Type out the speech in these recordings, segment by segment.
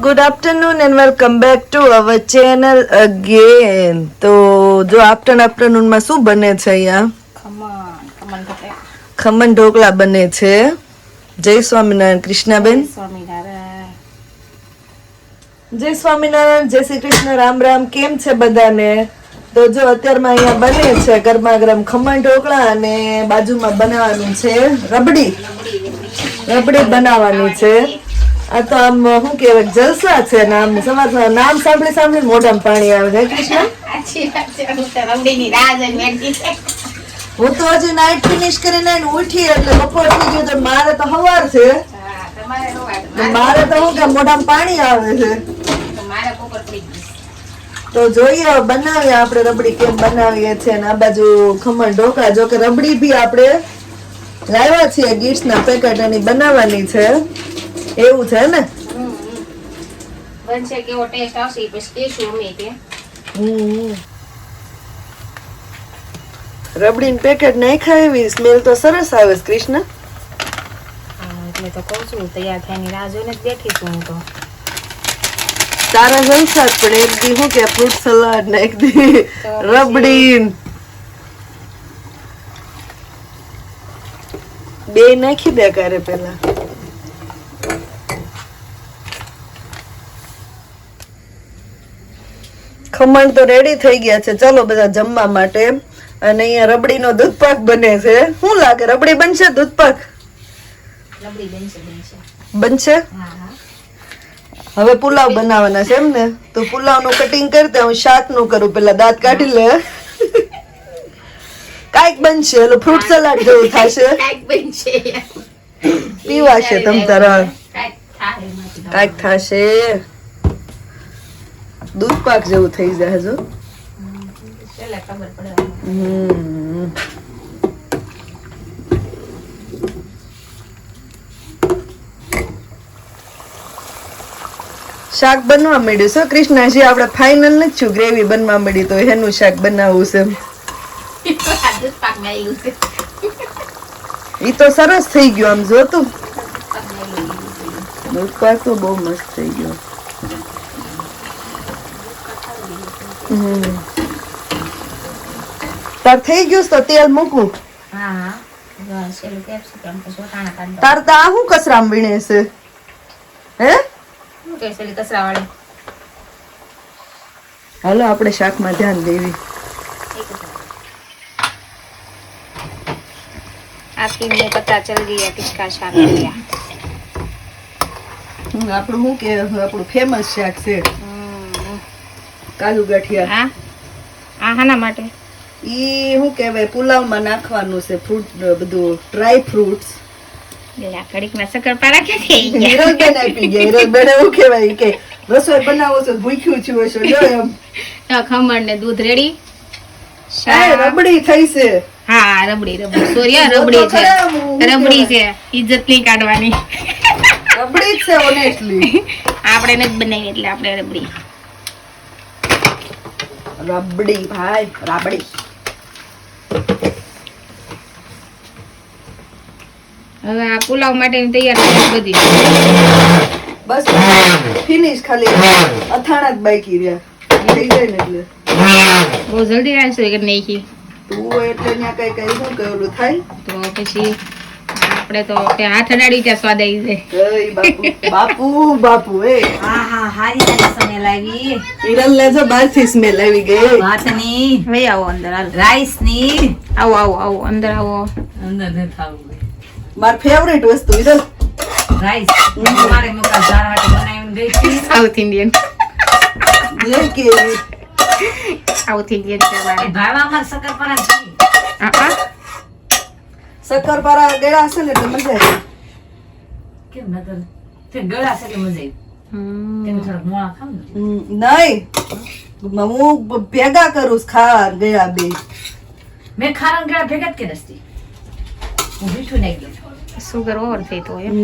Good afternoon and welcome back to our channel again. તો જો afternoon માં શું બને છે અહીંયા? ખમણ ઢોકળા બને છે. જય સ્વામિનારાયણ કૃષ્ણાબેન. જય સ્વામિનારાયણ, જય શ્રી કૃષ્ણ, રામ રામ. કેમ છે બધાને? તો જો અત્યારમાં અહીંયા બને છે ગરમા ગરમ ખમણ ઢોકળા અને બાજુમાં બનાવવાનું છે રબડી બનાવવાની છે. આ તો આમ શું કહેવાય, જલસા છે. નામ સાંભળી મોઢામાં પાણી આવે છે. કૃષ્ણ, હું તો હજી નાઈટ ફિનિશ કરીને ઉઠી એટલે બપોર થઈ ગયું તો મારે તો સવાર છે. મારે તો શું કે મોઢામાં પાણી આવે છે. તો જોઈએ બનાવીએ આપણે રબડી કેમ બનાવીએ છીએ. અને આ બાજુ ખમણ ઢોકળા. જો કે રબડી બી આપણે લાવ્યા છીએ ગીટ્સ ના પેકેટ એની બનાવવાની છે. એવું છે ને? બનશે કેવો ટેસ્ટ આવશે પછી કેશું અમે કે. રબડીનું પેકેટ નાખ્યા એવી સ્મેલ તો સરસ આવે છે કૃષ્ણ. એટલે તો કહું છું તૈયાર થઈને રાહ જોઈને જ બેઠી છું હું તો. તારા જલસા જ. પણ એક દી શું કે ફ્રૂટ સલાડ ને એક દી રબડી બે નાખી દે કારે પેલા. ખમણ તો રેડી થઈ ગયા છે. ચલો બધા જમવા માટે. અને અહીંયા રબડીનો દૂધપાક બને છે. શું લાગે, રબડી બનશે? દૂધપાક રબડી બનશે. બનશે. હવે પુલાવ બનાવવાના છે એમ ને? તો પુલાવ નું કટિંગ કરતા હું શાક નું કરું. પેલા દાંત કાઢી લે. કાઈક બનશે. એલો ફ્રૂટ સલાડ જેવું થશે. પીવાશે તમ તારા કાઈક થશે. દૂધપાક જેવું થઈ જાય. જો શાક બનવા માંડ્યું છે કૃષ્ણજી. આપણે ફાઇનલ નથી છું ગ્રેવી બનવા માંડી તો એનું શાક બનાવવું છે. ઈ તો સરસ થઈ ગયું. આમ જો તું દૂધપાક તો બહુ મસ્ત થઈ ગયો. તાર થઈ ગયું તો તેલ મૂકું. તાર તો આ શું કસરામ વીણે છે હે? હાલો આપણે શાકમાં ધ્યાન દેવી. आपकी पता चल गया किसका शाक किया. આપણું શું કે આપણું ફેમસ શાક છે કાજુ ગાંઠિયા. આ હાના માટે ઈ શું કહેવાય, પુલાવમાં નાખવાનું છે. ફ્રૂટ બધું ડ્રાય ફ્રૂટ્સ. ઘડીકમાં શક્કરપારા ક્યાંથી હિરલબેન આપી ગયા. હિરલબેન એવું કહેવાય કે રસોઈ બનાવો છો ભૂખ્યું છું હશો. જો એમ ખમણ ને દૂધ રેડી. રબડી થઈ છે. હા રબડી સોરી રબડી છે. રબડી છે, ઇજ્જત નહીં કાઢવાની. રબડી જ છે ઓનેસ્ટલી. આપણે નથી બનાવી એટલે આપણે રબડી ભાઈ રાબડી. હવે આ પુલાવ માટેની તૈયાર બધી બસ ફિનિશ. ખાલી અથાણા જ બાકી રહ્યા. થઈ જાય ને એટલે બહુ જલ્દી રાંધશો કે નહીં? તું એટલે ત્યાં કઈ કઈ શું કહેલું થાય તો પછી આપણે તો ત્યાં હાથ અડાડી ત્યાં સ્વાદ આવી જાય. બાપુ એ હા હારી સ્મેલ આવી. હિરલ ને જો બહાર થી સ્મેલ આવી ગઈ. ભાતની ભાઈ આવો અંદર હાલ. રાઈસ ની આવો અંદર આવો. અંદર ન ખાવું. માર ફેવરેટ વસ્તુ હિરલ રાઈસ. મારે મકા ઝાર હાટે બનાવીને ગઈ હતી. સાઉથ ઇન્ડિયન લે કે સાઉથ ઇન્ડિયન છે એ ભાવામાં શક્કરપારા છે. શક્કરપારા ગળા હશે ને એટલે મજા આવે. કેમ નકર તે ગળા છે એટલે મજા આવી. તેમ થોડાક મોળા ખાવ ને. નહીં હું ભેગા કરું ખાર ગળા બે. મેં ખારા ગળા ભેગા જ કે રસ્તી હું મીઠું નાખી દઉં. સુગર ઓવર થઈ તો એમ.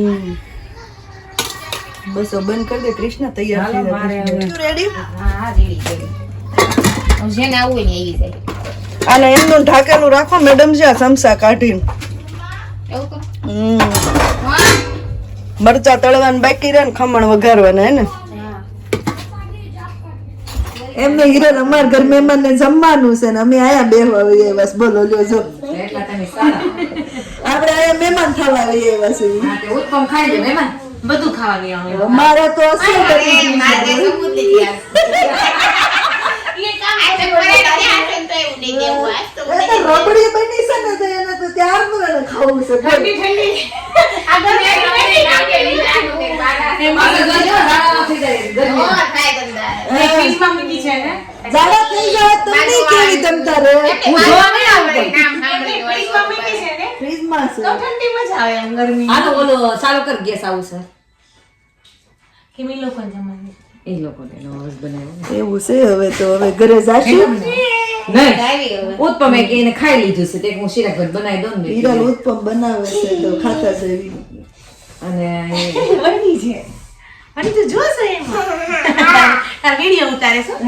બસ બંધ કરી દે કૃષ્ણ. તૈયાર થઈ જાય. રેડી? હા રેડી. જેને આવું હોય ને આવી જાય. આને એમનું ઢાકેલું રાખો મેડમ. જે આ સમસા કાઢીને એવું કરો. મરચા તળવાના બાકી રહે ને ખમણ વઘારવાના હે ને. હા એમને હિરલ અમાર ઘર મહેમાન ને જમવાનું છે ને અમે આયા બેહવા આવીએ બસ બોલો જો એટલા તમે સારા. આપણે આયા મહેમાન થવા આવીએ બસ હા, તે ઉત્પમ ખાઈ લે મહેમાન. બધું ખાવાની આવે. અમારે તો શું કરી રબડી બની છે ને તો એને તો ત્યારનું એને ખાવું છે જાડા થઈ જાય તો નહીં કેવી તમ તારે ફ્રીજમાં છે હાલો ઓલો ચાલુ કર ગેસ આવું છે. એ લોકોને નવાજ બનાવ્યો. એવું છે હવે તો હવે ઘરે જાશું નહીં ઉત્પમ એક એને ખાઈ લીધું છે તે હું શીરા ઘર બનાવી દઉં ને હિરલ ઉત્પમ બનાવે છે તો ખાતા છે એવી અને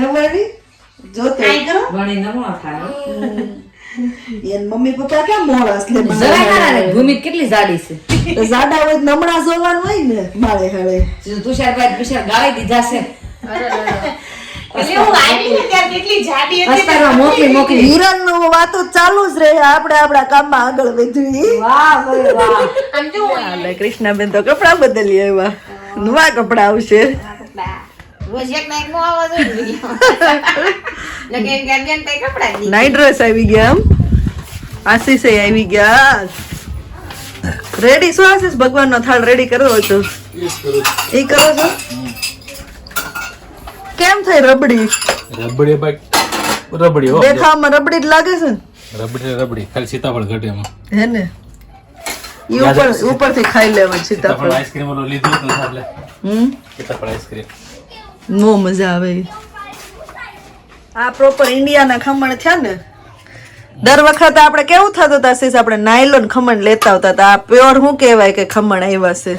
હવારી જોતો વણી નમો થાય. એન મમ્મી પપ્પા કેમ મોળાસ લે જરા ખરા ને ભૂમિ કેટલી જાડી છે. તો જાડા હોય તો નમણા જોવાનું હોય ને માળે હાળે તુષારભાઈ પિશાર ગાળી દીધા છે. અસ્તરમાં મોકલી મોકલી. હિરલ નું વાતો ચાલુ જ રહે આપણે આપણા કામમાં આગળ વધવી વાહ ભાઈ વાહ. હાલે કૃષ્ણાબેન તો કપડા બદલી આવ્યા નવા કપડા આવશે નાઈટ ડ્રેસ આવી ગયા આમ આશીષ આવી ગયા રેડી શું આશીષ ભગવાન નો થાળ રેડી કરવો છો એ કરો છો કેમ થઈ રબડી રબડી ભાઈ રબડી હો દેખાવામાં રબડી જ લાગે છે ને રબડી ખાલી સીતાફળ ઘટે એમાં હે ને ઈ ઉપરથી ખાઈ લેવાનું સીતાફળ આઈસ્ક્રીમ ઓલો લીધું હતું એટલે સીતાફળ આઈસ્ક્રીમ નો મજા આવે આ પ્રોપર ઇન્ડિયાના ખમણ થયા ને દર વખત આપણે કેવું થતું હતા સીસ આપણે નાયલોન ખમણ લેતા આવતા હતા આ પ્યોર શું કહેવાય કે ખમણ આવ્યા છે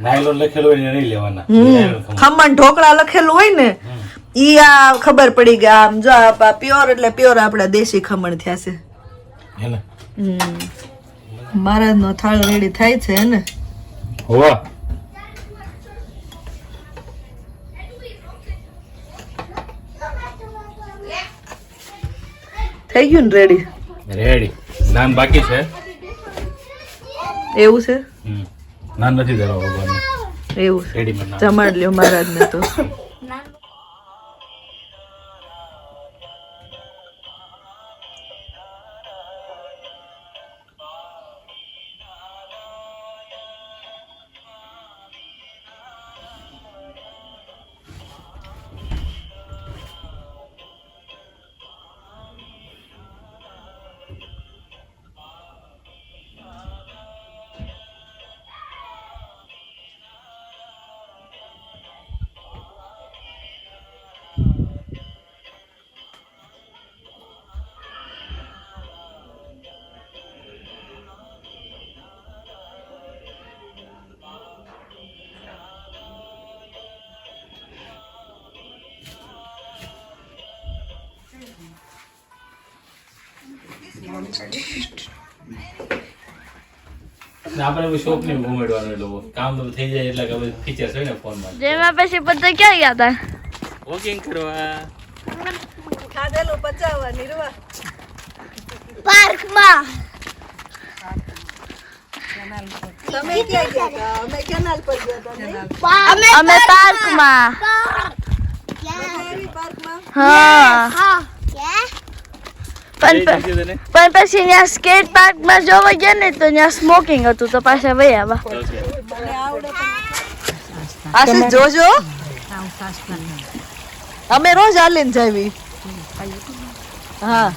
નાયલોન લખેલું હોય ને નહીં લેવાના ખમણ ઢોકળા લખેલું હોય ને ઈ આ ખબર પડી કે આમ જો આ પ્યોર એટલે પ્યોર આપણા દેશી ખમણ થયા છે હે ને મહારાજ નો થાળ રેડી થાય છે હે ને હોવા થઈ ગયું ને રેડી રેડી નાન બાકી છે એવું છે નાન નથી ધરવા ભગવાનને એવું છે રેડીમેડ નાન જમાડ લ્યો મહારાજ ને તો આપણે શોપ ને ઘુમેડવાનું એટલે કામ તો થઈ જાય એટલે કે ફીચર્સ હોય ને ફોનમાં જેમાં પછી બધા ક્યાં ગયા હતા વોકિંગ કરવા ખાધેલું પચાવવા નિર્વા પાર્કમાં તમે ક્યાં ગયા હતા અમે કેનાલ પર ગયા હતા અમે પાર્કમાં પાર્કમાં હા પણ પછી ત્યાં સ્કેટ પાર્કમાં જોવા ગયા ને તો ત્યાં સ્મોકિંગ હતું તો પાછા વહી આવ્યા આશીષ જોજો અમે રોજ હાલીને જાવી હા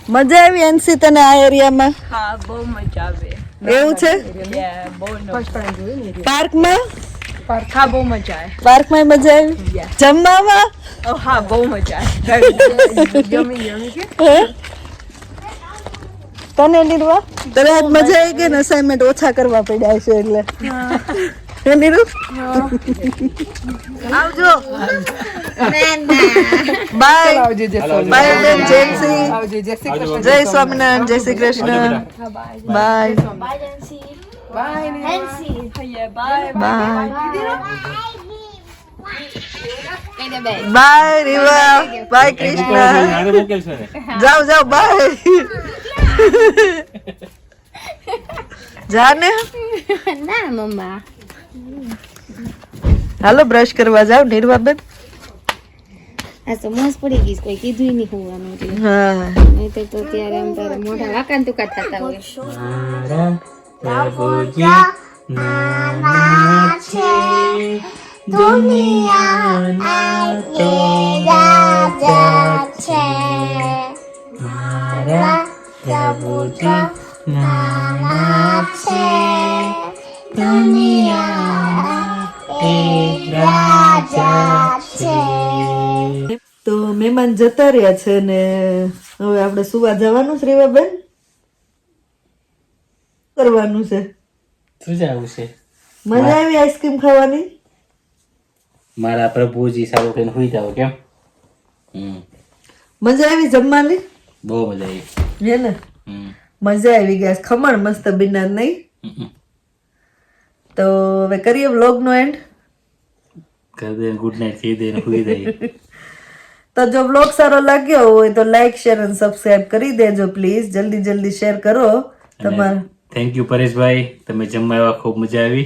મજા આવી એનસી તને આ એરિયામાં હા બહુ મજા આવે એવું છે પાર્કમાં હા બહુ મજા આવે પાર્કમાં મજા આવી જમવામાં હા બહુ મજા આવે તને નીરવા તને આજ મજા આવી ગઈ ને અસાઇનમેન્ટ ઓછા કરવા પડ્યા છે એટલે હે નીરુ આવજો બાય આવજો જય બાય બેન જેન્સી આવજો જય શ્રી કૃષ્ણ જય સ્વામિનારાયણ જય Shri Krishna bye bye bye bye Riva bye Krishna આને મોકલશો ને જાઓ જાઓ બાય જાને ના મમ્મા હાલો બ્રશ કરવા જાઓ નિર્વાબેન આ તો મોસ પડી ગઈ કોઈ કીધું નહીં હોવાનું એટલે હા નહીં તો ત્યારે આમ તારે મોઢા વાકાન તુકા થતા હોય તો મહેમાન જતા રહ્યા છે ને હવે આપણે સુવા જવાનું છે રેવાબેન કરવાનું છે શું જવું છે મજા આવી આઈસ્ક્રીમ ખાવાની મારા પ્રભુજી સારું કઈને હોઈ જાવ કેમ મજા આવી જમવાની બહુ મજા આવી હે ને મજા આવી ગયા ખમણ મસ્ત બિના નહીં તો હવે કરીએ વ્લોગ નો એન્ડ કરી દે ગુડ નાઇટ કહી દે હોઈ જાય તો જો વ્લોગ સારો લાગ્યો હોય તો લાઈક શેર અને સબસ્ક્રાઇબ કરી દેજો પ્લીઝ જલ્દી શેર કરો તમારે થેન્ક યુ પરેશભાઈ તમે જમવા ખૂબ મજા આવી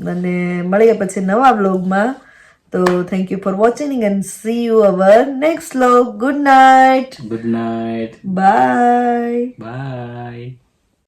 અને મળીએ પછી નવા વ્લોગમાં તો thank you for watching and C you hour next vlog good night good night bye bye